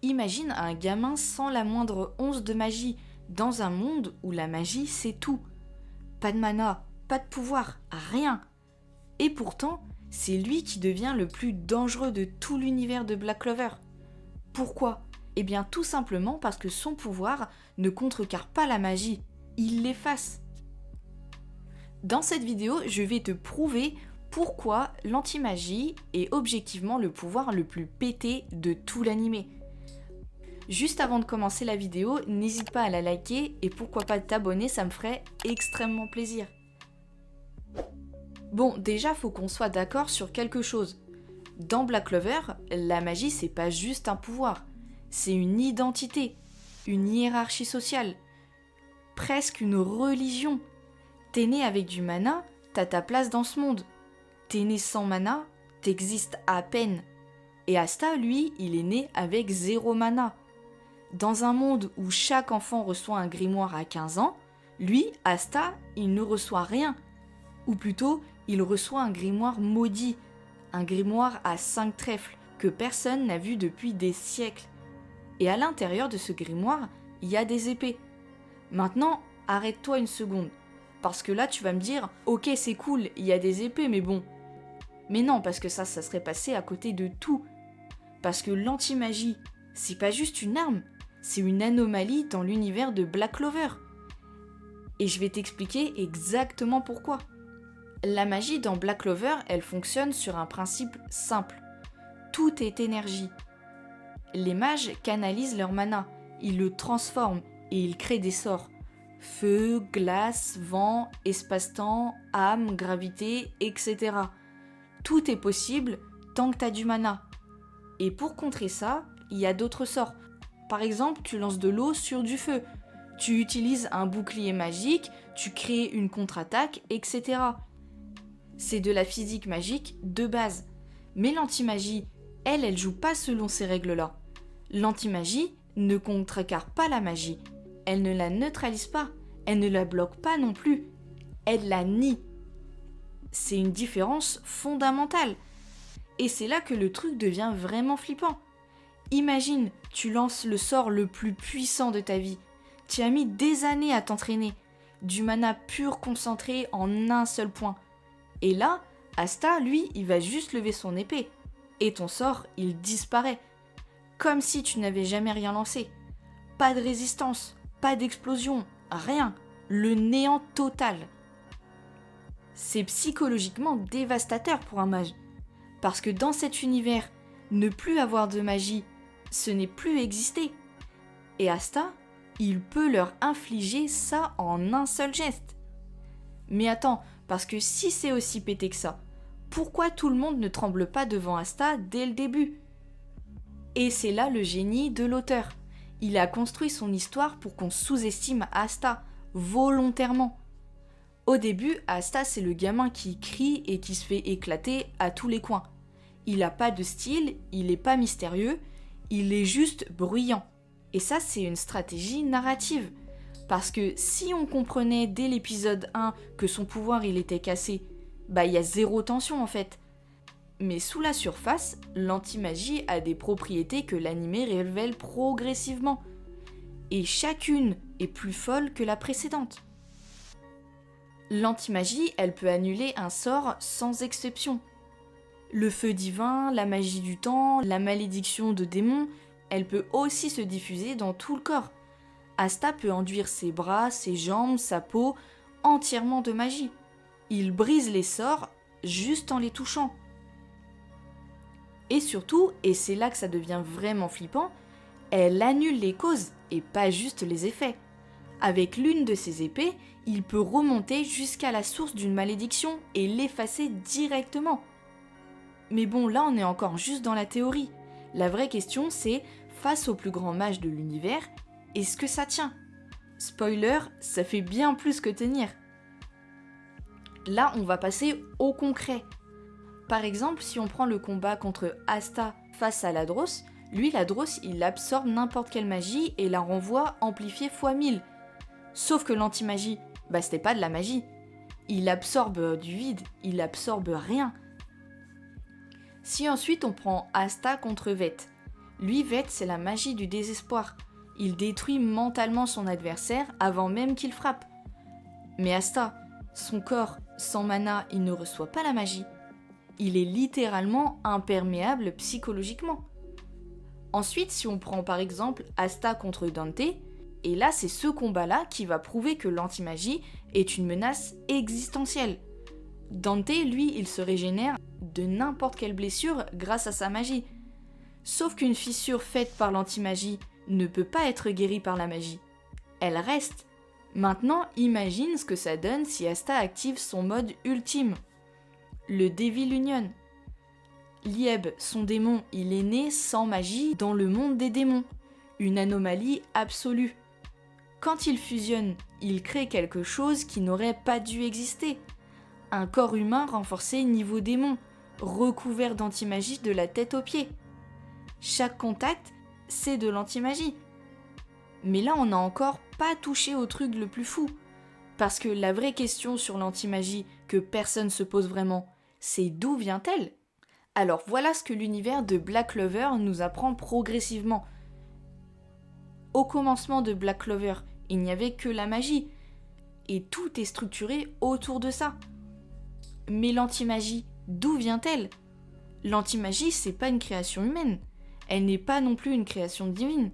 Imagine un gamin sans la moindre once de magie, dans un monde où la magie c'est tout. Pas de mana, pas de pouvoir, rien. Et pourtant, c'est lui qui devient le plus dangereux de tout l'univers de Black Clover. Pourquoi ? Eh bien tout simplement parce que son pouvoir ne contrecarre pas la magie, il l'efface. Dans cette vidéo, je vais te prouver pourquoi l'anti-magie est objectivement le pouvoir le plus pété de tout l'animé. Juste avant de commencer la vidéo, n'hésite pas à la liker et pourquoi pas t'abonner, ça me ferait extrêmement plaisir. Bon, déjà faut qu'on soit d'accord sur quelque chose. Dans Black Clover, la magie c'est pas juste un pouvoir, c'est une identité, une hiérarchie sociale, presque une religion. T'es né avec du mana, t'as ta place dans ce monde. T'es né sans mana, t'existes à peine. Et Asta, lui, il est né avec 0 mana. Dans un monde où chaque enfant reçoit un grimoire à 15 ans, lui, Asta, il ne reçoit rien. Ou plutôt, il reçoit un grimoire maudit, un grimoire à 5 trèfles que personne n'a vu depuis des siècles. Et à l'intérieur de ce grimoire, il y a des épées. Maintenant, arrête-toi une seconde. Parce que là, tu vas me dire, ok, c'est cool, il y a des épées, mais bon. Mais non, parce que ça serait passé à côté de tout. Parce que l'anti-magie, c'est pas juste une arme, c'est une anomalie dans l'univers de Black Clover. Et je vais t'expliquer exactement pourquoi. La magie dans Black Clover, elle fonctionne sur un principe simple. Tout est énergie. Les mages canalisent leur mana, ils le transforment et ils créent des sorts. Feu, glace, vent, espace-temps, âme, gravité, etc. Tout est possible tant que t'as du mana. Et pour contrer ça, il y a d'autres sorts. Par exemple, tu lances de l'eau sur du feu. Tu utilises un bouclier magique, tu crées une contre-attaque, etc. C'est de la physique magique de base. Mais l'anti-magie, elle joue pas selon ces règles-là. L'anti-magie ne contrecarre pas la magie. Elle ne la neutralise pas. Elle ne la bloque pas non plus. Elle la nie. C'est une différence fondamentale. Et c'est là que le truc devient vraiment flippant. Imagine, tu lances le sort le plus puissant de ta vie. Tu as mis des années à t'entraîner. Du mana pur concentré en un seul point. Et là, Asta, lui, il va juste lever son épée. Et ton sort, il disparaît. Comme si tu n'avais jamais rien lancé. Pas de résistance, pas d'explosion, rien. Le néant total. C'est psychologiquement dévastateur pour un mage. Parce que dans cet univers, ne plus avoir de magie, ce n'est plus exister. Et Asta, il peut leur infliger ça en un seul geste. Mais attends, parce que si c'est aussi pété que ça, pourquoi tout le monde ne tremble pas devant Asta dès le début ? Et c'est là le génie de l'auteur. Il a construit son histoire pour qu'on sous-estime Asta, volontairement. Au début, Asta c'est le gamin qui crie et qui se fait éclater à tous les coins. Il a pas de style, il est pas mystérieux, il est juste bruyant. Et ça c'est une stratégie narrative. Parce que si on comprenait dès l'épisode 1 que son pouvoir il était cassé, bah il y a 0 tension en fait. Mais sous la surface, l'anti-magie a des propriétés que l'animé révèle progressivement. Et chacune est plus folle que la précédente. L'anti-magie, elle peut annuler un sort sans exception. Le feu divin, la magie du temps, la malédiction de démons, elle peut aussi se diffuser dans tout le corps. Asta peut enduire ses bras, ses jambes, sa peau, entièrement de magie. Il brise les sorts juste en les touchant. Et surtout, et c'est là que ça devient vraiment flippant, elle annule les causes et pas juste les effets. Avec l'une de ses épées, il peut remonter jusqu'à la source d'une malédiction et l'effacer directement. Mais bon, là on est encore juste dans la théorie. La vraie question c'est, face au plus grand mage de l'univers, est-ce que ça tient ? Spoiler, ça fait bien plus que tenir. Là on va passer au concret. Par exemple, si on prend le combat contre Asta face à Ladros, lui Ladros il absorbe n'importe quelle magie et la renvoie amplifiée x 1000. Sauf que l'anti-magie, bah c'était pas de la magie. Il absorbe du vide, il absorbe rien. Si ensuite on prend Asta contre Veth, Lui, Veth, c'est la magie du désespoir. Il détruit mentalement son adversaire avant même qu'il frappe. Mais Asta, son corps, sans mana, il ne reçoit pas la magie. Il est littéralement imperméable psychologiquement. Ensuite, si on prend par exemple Asta contre Dante, et là c'est ce combat-là qui va prouver que l'antimagie est une menace existentielle. Dante, lui, il se régénère de n'importe quelle blessure grâce à sa magie. Sauf qu'une fissure faite par l'antimagie ne peut pas être guérie par la magie. Elle reste. Maintenant, imagine ce que ça donne si Asta active son mode ultime. Le Devil Union. Lieb, son démon, il est né sans magie dans le monde des démons. Une anomalie absolue. Quand il fusionne, il crée quelque chose qui n'aurait pas dû exister. Un corps humain renforcé niveau démon, recouvert d'antimagie de la tête aux pieds. Chaque contact, c'est de l'antimagie. Mais là, on n'a encore pas touché au truc le plus fou. Parce que la vraie question sur l'antimagie que personne se pose vraiment, c'est d'où vient-elle ? Alors voilà ce que l'univers de Black Clover nous apprend progressivement. Au commencement de Black Clover, il n'y avait que la magie. Et tout est structuré autour de ça. Mais l'antimagie, d'où vient-elle ? L'antimagie, c'est pas une création humaine. Elle n'est pas non plus une création divine.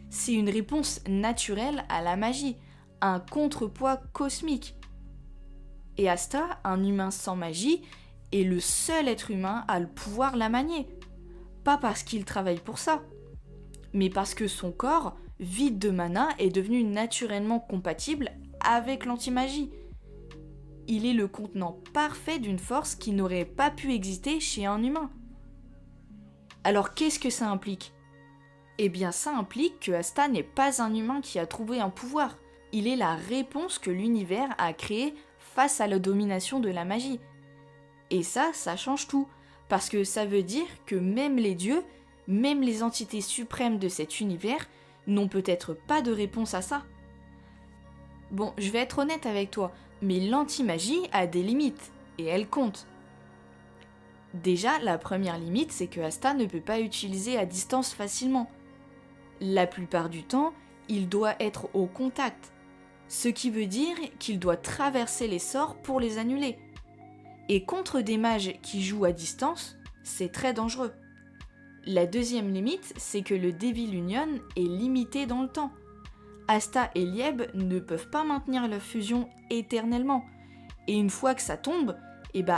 C'est une réponse naturelle à la magie, un contrepoids cosmique. Et Asta, un humain sans magie, est le seul être humain à le pouvoir la manier. Pas parce qu'il travaille pour ça, mais parce que son corps, vide de mana, est devenu naturellement compatible avec l'antimagie. Il est le contenant parfait d'une force qui n'aurait pas pu exister chez un humain. Alors qu'est-ce que ça implique ? Eh bien ça implique que Asta n'est pas un humain qui a trouvé un pouvoir. Il est la réponse que l'univers a créée face à la domination de la magie. Et ça change tout, parce que ça veut dire que même les dieux, même les entités suprêmes de cet univers, n'ont peut-être pas de réponse à ça. Bon, je vais être honnête avec toi, mais l'antimagie a des limites, et elle compte. Déjà, la première limite, c'est que Asta ne peut pas utiliser à distance facilement. La plupart du temps, il doit être au contact, ce qui veut dire qu'il doit traverser les sorts pour les annuler. Et contre des mages qui jouent à distance, c'est très dangereux. La deuxième limite, c'est que le Devil Union est limité dans le temps. Asta et Lieb ne peuvent pas maintenir leur fusion éternellement. Et une fois que ça tombe,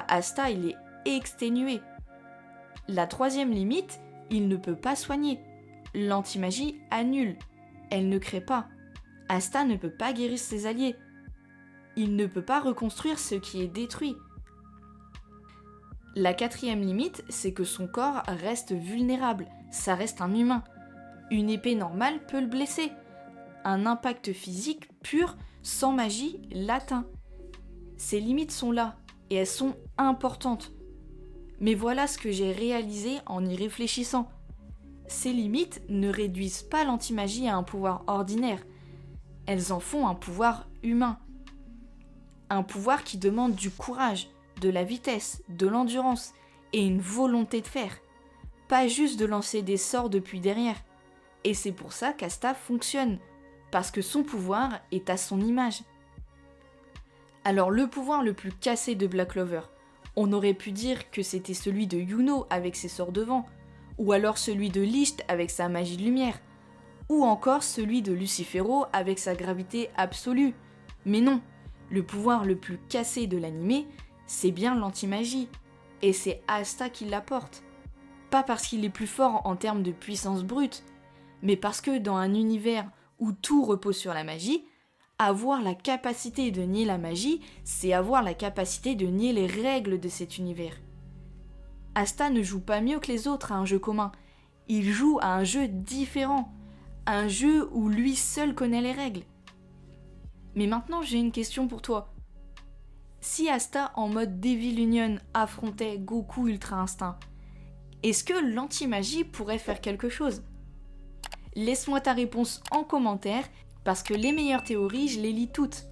Asta il est exténué. La troisième limite, il ne peut pas soigner. L'antimagie annule. Elle ne crée pas. Asta ne peut pas guérir ses alliés. Il ne peut pas reconstruire ce qui est détruit. La quatrième limite, c'est que son corps reste vulnérable. Ça reste un humain. Une épée normale peut le blesser. Un impact physique pur, sans magie, l'atteint. Ces limites sont là, et elles sont importantes. Mais voilà ce que j'ai réalisé en y réfléchissant. Ces limites ne réduisent pas l'antimagie à un pouvoir ordinaire. Elles en font un pouvoir humain. Un pouvoir qui demande du courage, de la vitesse, de l'endurance et une volonté de faire. Pas juste de lancer des sorts depuis derrière. Et c'est pour ça qu'Asta fonctionne, parce que son pouvoir est à son image. Alors le pouvoir le plus cassé de Black Clover, on aurait pu dire que c'était celui de Yuno avec ses sorts de vent, ou alors celui de Licht avec sa magie de lumière, ou encore celui de Lucifero avec sa gravité absolue. Mais non, le pouvoir le plus cassé de l'animé, c'est bien l'antimagie, et c'est Asta qui l'apporte. Pas parce qu'il est plus fort en termes de puissance brute, mais parce que dans un univers où tout repose sur la magie, avoir la capacité de nier la magie, c'est avoir la capacité de nier les règles de cet univers. Asta ne joue pas mieux que les autres à un jeu commun, il joue à un jeu différent, un jeu où lui seul connaît les règles. Mais maintenant j'ai une question pour toi. Si Asta en mode Devil Union affrontait Goku Ultra Instinct, est-ce que l'antimagie pourrait faire quelque chose ? Laisse-moi ta réponse en commentaire, parce que les meilleures théories, je les lis toutes.